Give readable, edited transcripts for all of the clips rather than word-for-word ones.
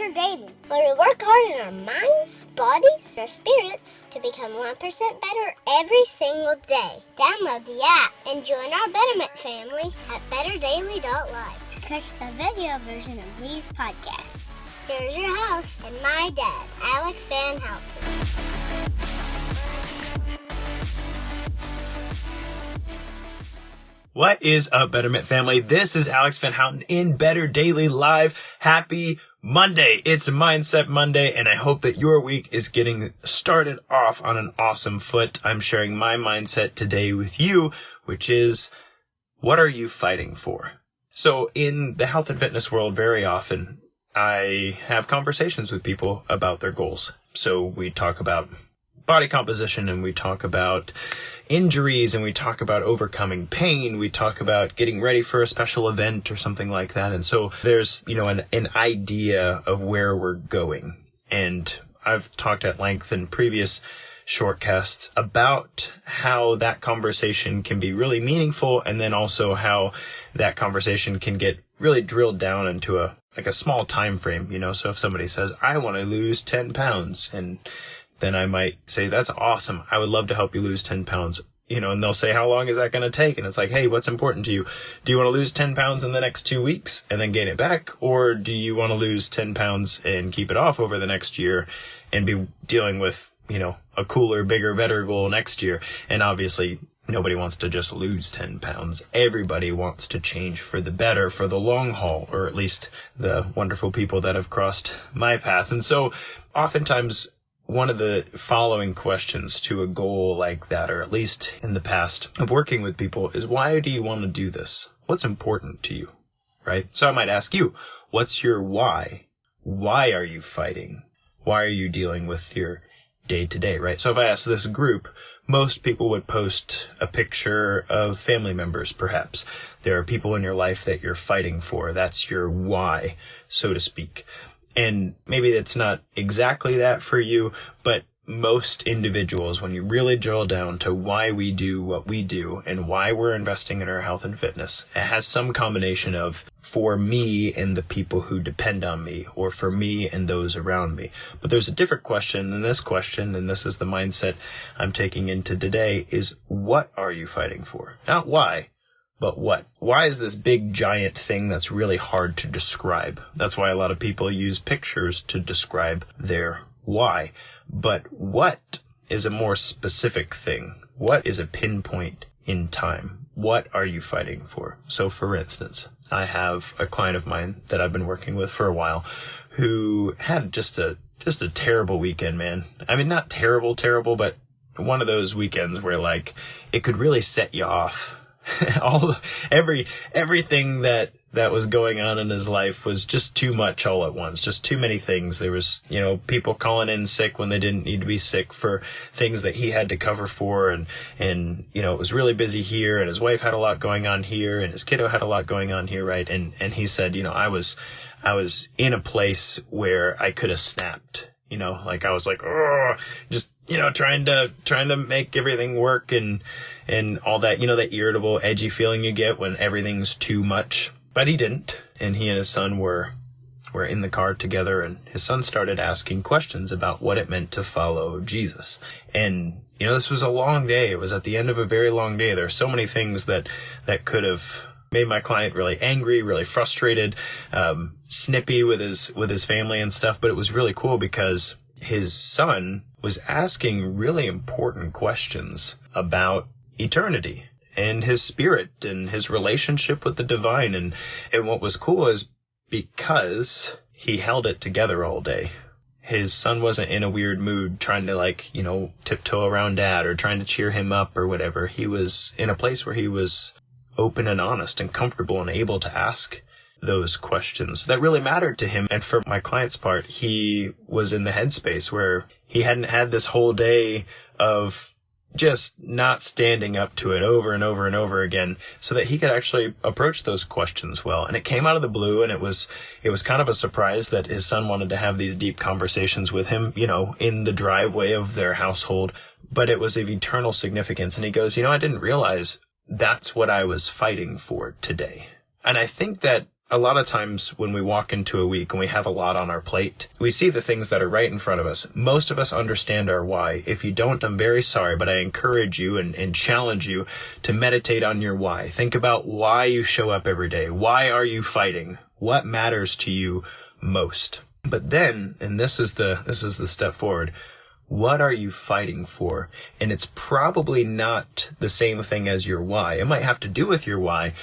better daily, where we work hard in our minds, bodies, and our spirits to become 1% better every single day. Download the app and join our Betterment family at betterdaily.live to catch the video version of these podcasts. Here's your host and my dad, Alex Van Houten. What is up, Betterment family? This is Alex Van Houten in Better Daily Live. Happy Monday. It's Mindset Monday, and I hope that your week is getting started off on an awesome foot. I'm sharing my mindset today with you, which is, what are you fighting for? So in the health and fitness world, very often, I have conversations with people about their goals. So we talk about body composition, and we talk about injuries, and we talk about overcoming pain. We talk about getting ready for a special event or something like that. And so there's, an idea of where we're going. And I've talked at length in previous shortcasts about how that conversation can be really meaningful, and then also how that conversation can get really drilled down into a small time frame, So if somebody says, I want to lose 10 pounds, and then I might say, that's awesome. I would love to help you lose 10 pounds. And they'll say, how long is that going to take? And it's like, hey, what's important to you? Do you want to lose 10 pounds in the next 2 weeks and then gain it back? Or do you want to lose 10 pounds and keep it off over the next year and be dealing with, a cooler, bigger, better goal next year? And obviously, nobody wants to just lose 10 pounds. Everybody wants to change for the better, for the long haul, or at least the wonderful people that have crossed my path. And so oftentimes, one of the following questions to a goal like that, or at least in the past of working with people, is, why do you want to do this? What's important to you, right? So I might ask you, what's your why? Why are you fighting? Why are you dealing with your day-to-day, right? So if I ask this group, most people would post a picture of family members, perhaps. There are people in your life that you're fighting for. That's your why, so to speak. And maybe it's not exactly that for you, but most individuals, when you really drill down to why we do what we do and why we're investing in our health and fitness, it has some combination of for me and the people who depend on me, or for me and those around me. But there's a different question in this question, and this is the mindset I'm taking into today, is what are you fighting for? Not why. But what? Why is this big giant thing that's really hard to describe? That's why a lot of people use pictures to describe their why. But what is a more specific thing? What is a pinpoint in time? What are you fighting for? So for instance, I have a client of mine that I've been working with for a while who had just a terrible weekend, man. I mean, not terrible, but one of those weekends where it could really set you off. Everything that was going on in his life was just too much all at once, just too many things. There was, people calling in sick when they didn't need to be sick for things that he had to cover for. And, it was really busy here, and his wife had a lot going on here, and his kiddo had a lot going on here. Right. And he said, I was in a place where I could have snapped, I was like, oh, just, trying to make everything work and all that, that irritable, edgy feeling you get when everything's too much. But he didn't. And he and his son were in the car together, and his son started asking questions about what it meant to follow Jesus. And, this was a long day. It was at the end of a very long day. There are so many things that could have made my client really angry, really frustrated, snippy with his family and stuff. But it was really cool because his son was asking really important questions about eternity and his spirit and his relationship with the divine. And what was cool is because he held it together all day, his son wasn't in a weird mood trying to tiptoe around dad or trying to cheer him up or whatever. He was in a place where he was open and honest and comfortable and able to ask those questions that really mattered to him. And for my client's part, he was in the headspace where he hadn't had this whole day of just not standing up to it over and over and over again, so that he could actually approach those questions well. And it came out of the blue, and it was kind of a surprise that his son wanted to have these deep conversations with him, in the driveway of their household. But it was of eternal significance. And he goes, I didn't realize that's what I was fighting for today. And I think that A lot of times when we walk into a week and we have a lot on our plate, we see the things that are right in front of us. Most of us understand our why. If you don't, I'm very sorry, but I encourage you and challenge you to meditate on your why. Think about why you show up every day. Why are you fighting? What matters to you most? But then, and this is the step forward, what are you fighting for? And it's probably not the same thing as your why. It might have to do with your why,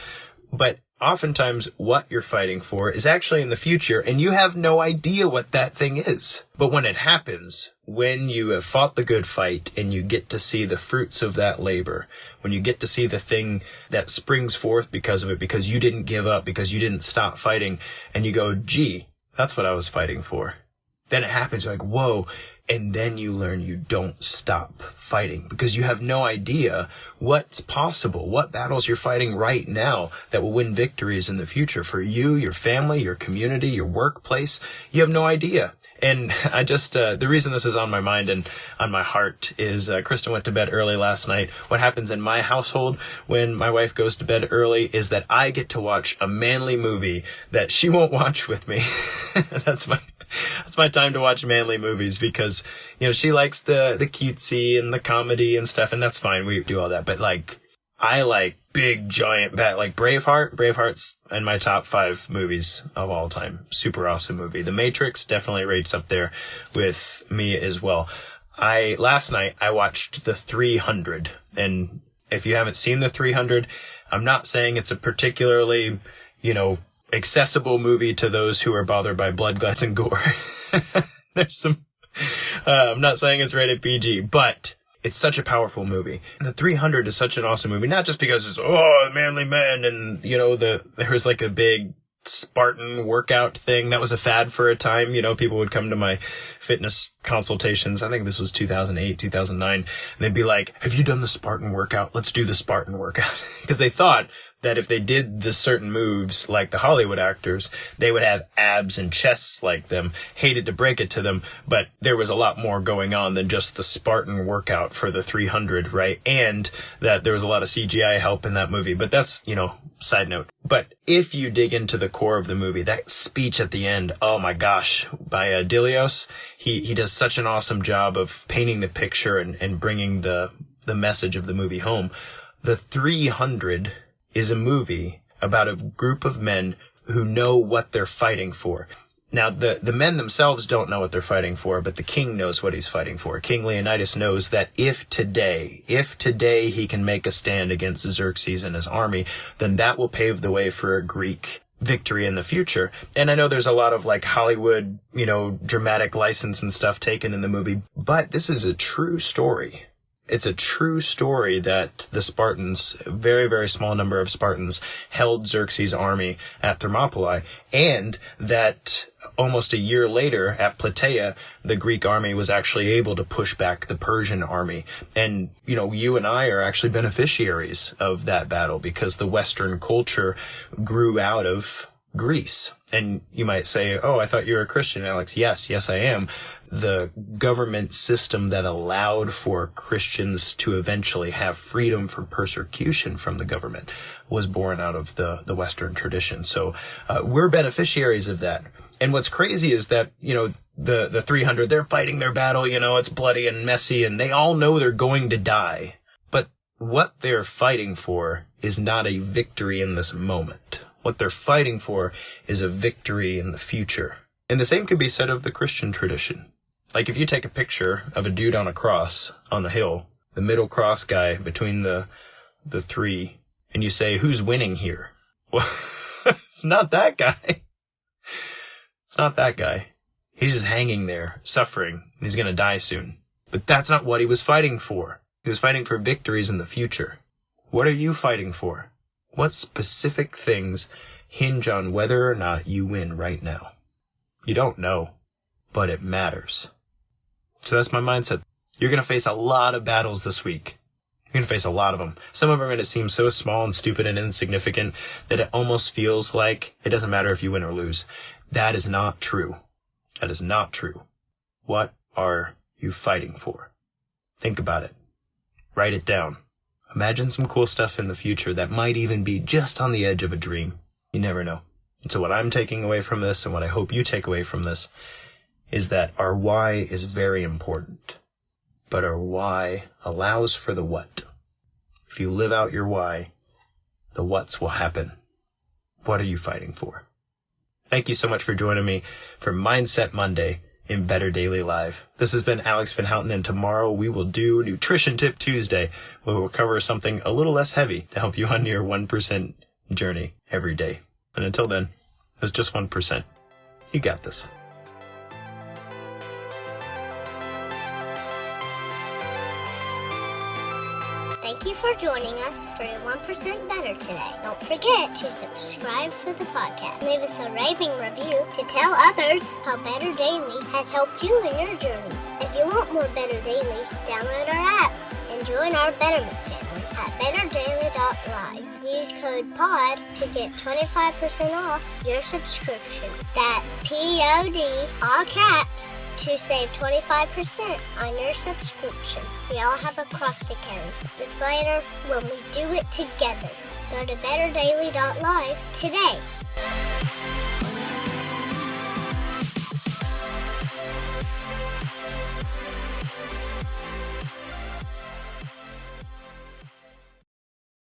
but oftentimes what you're fighting for is actually in the future, and you have no idea what that thing is. But when it happens, when you have fought the good fight and you get to see the fruits of that labor, when you get to see the thing that springs forth because of it, because you didn't give up, because you didn't stop fighting, and you go, gee, that's what I was fighting for. Then it happens, you're like, whoa. And then you learn you don't stop fighting because you have no idea what's possible, what battles you're fighting right now that will win victories in the future for you, your family, your community, your workplace. You have no idea. And I just, the reason this is on my mind and on my heart is Kristen went to bed early last night. What happens in my household when my wife goes to bed early is that I get to watch a manly movie that she won't watch with me. That's my time to watch manly movies because, you know, she likes the cutesy and the comedy and stuff, and that's fine. We do all that. But, like, I like big, giant like Braveheart. Braveheart's in my top 5 movies of all time. Super awesome movie. The Matrix definitely rates up there with me as well. Last night, I watched The 300. And if you haven't seen The 300, I'm not saying it's a particularly, you know, accessible movie to those who are bothered by blood, guts, and gore. There's some, I'm not saying it's rated PG, but it's such a powerful movie. The 300 is such an awesome movie, not just because it's, manly men, and, you know, there was like a big Spartan workout thing that was a fad for a time. You know, people would come to my fitness consultations. I think this was 2008, 2009. And they'd be like, have you done the Spartan workout? Let's do the Spartan workout. Because they thought that if they did the certain moves like the Hollywood actors, they would have abs and chests like them. Hated to break it to them, but there was a lot more going on than just the Spartan workout for the 300, right? And that there was a lot of CGI help in that movie. But that's, you know, side note. But if you dig into the core of the movie, that speech at the end, oh my gosh, by Dilios, he does such an awesome job of painting the picture and bringing the message of the movie home. The 300 is a movie about a group of men who know what they're fighting for. Now, the men themselves don't know what they're fighting for, but the king knows what he's fighting for. King Leonidas knows that if today he can make a stand against Xerxes and his army, then that will pave the way for a Greek victory in the future. And I know there's a lot of like Hollywood, you know, dramatic license and stuff taken in the movie, but this is a true story. It's a true story that the Spartans, a very, very small number of Spartans, held Xerxes' army at Thermopylae, and that almost a year later at Plataea, the Greek army was actually able to push back the Persian army. And, you know, you and I are actually beneficiaries of that battle because the Western culture grew out of Greece. And you might say, oh, I thought you were a Christian, Alex. Yes, I am. The government system that allowed for Christians to eventually have freedom from persecution from the government was born out of the Western tradition. So we're beneficiaries of that. And what's crazy is that, you know, the 300, they're fighting their battle, you know, it's bloody and messy, and they all know they're going to die. But what they're fighting for is not a victory in this moment. What they're fighting for is a victory in the future. And the same could be said of the Christian tradition. Like if you take a picture of a dude on a cross on the hill, the middle cross guy between the three, and you say, who's winning here? Well, it's not that guy. It's not that guy. He's just hanging there, suffering, and he's going to die soon. But that's not what he was fighting for. He was fighting for victories in the future. What are you fighting for? What specific things hinge on whether or not you win right now? You don't know, but it matters. So that's my mindset. You're going to face a lot of battles this week. You're going to face a lot of them. Some of them are going to seem so small and stupid and insignificant that it almost feels like it doesn't matter if you win or lose. That is not true. That is not true. What are you fighting for? Think about it. Write it down. Imagine some cool stuff in the future that might even be just on the edge of a dream. You never know. And so what I'm taking away from this, and what I hope you take away from this, is that our why is very important. But our why allows for the what. If you live out your why, the whats will happen. What are you fighting for? Thank you so much for joining me for Mindset Monday in Better Daily Live. This has been Alex Van Houten, and tomorrow we will do Nutrition Tip Tuesday, where we'll cover something a little less heavy to help you on your 1% journey every day. And until then, it's just 1%. You got this. Thank you for joining us for 1% Better today. Don't forget to subscribe for the podcast. Leave us a raving review to tell others how Better Daily has helped you in your journey. If you want more Better Daily, download our app and join our Betterment family at betterdaily.live. Use code POD to get 25% off your subscription. That's POD, all caps, to save 25% on your subscription. We all have a cross to carry. It's lighter when we do it together. Go to betterdaily.live today.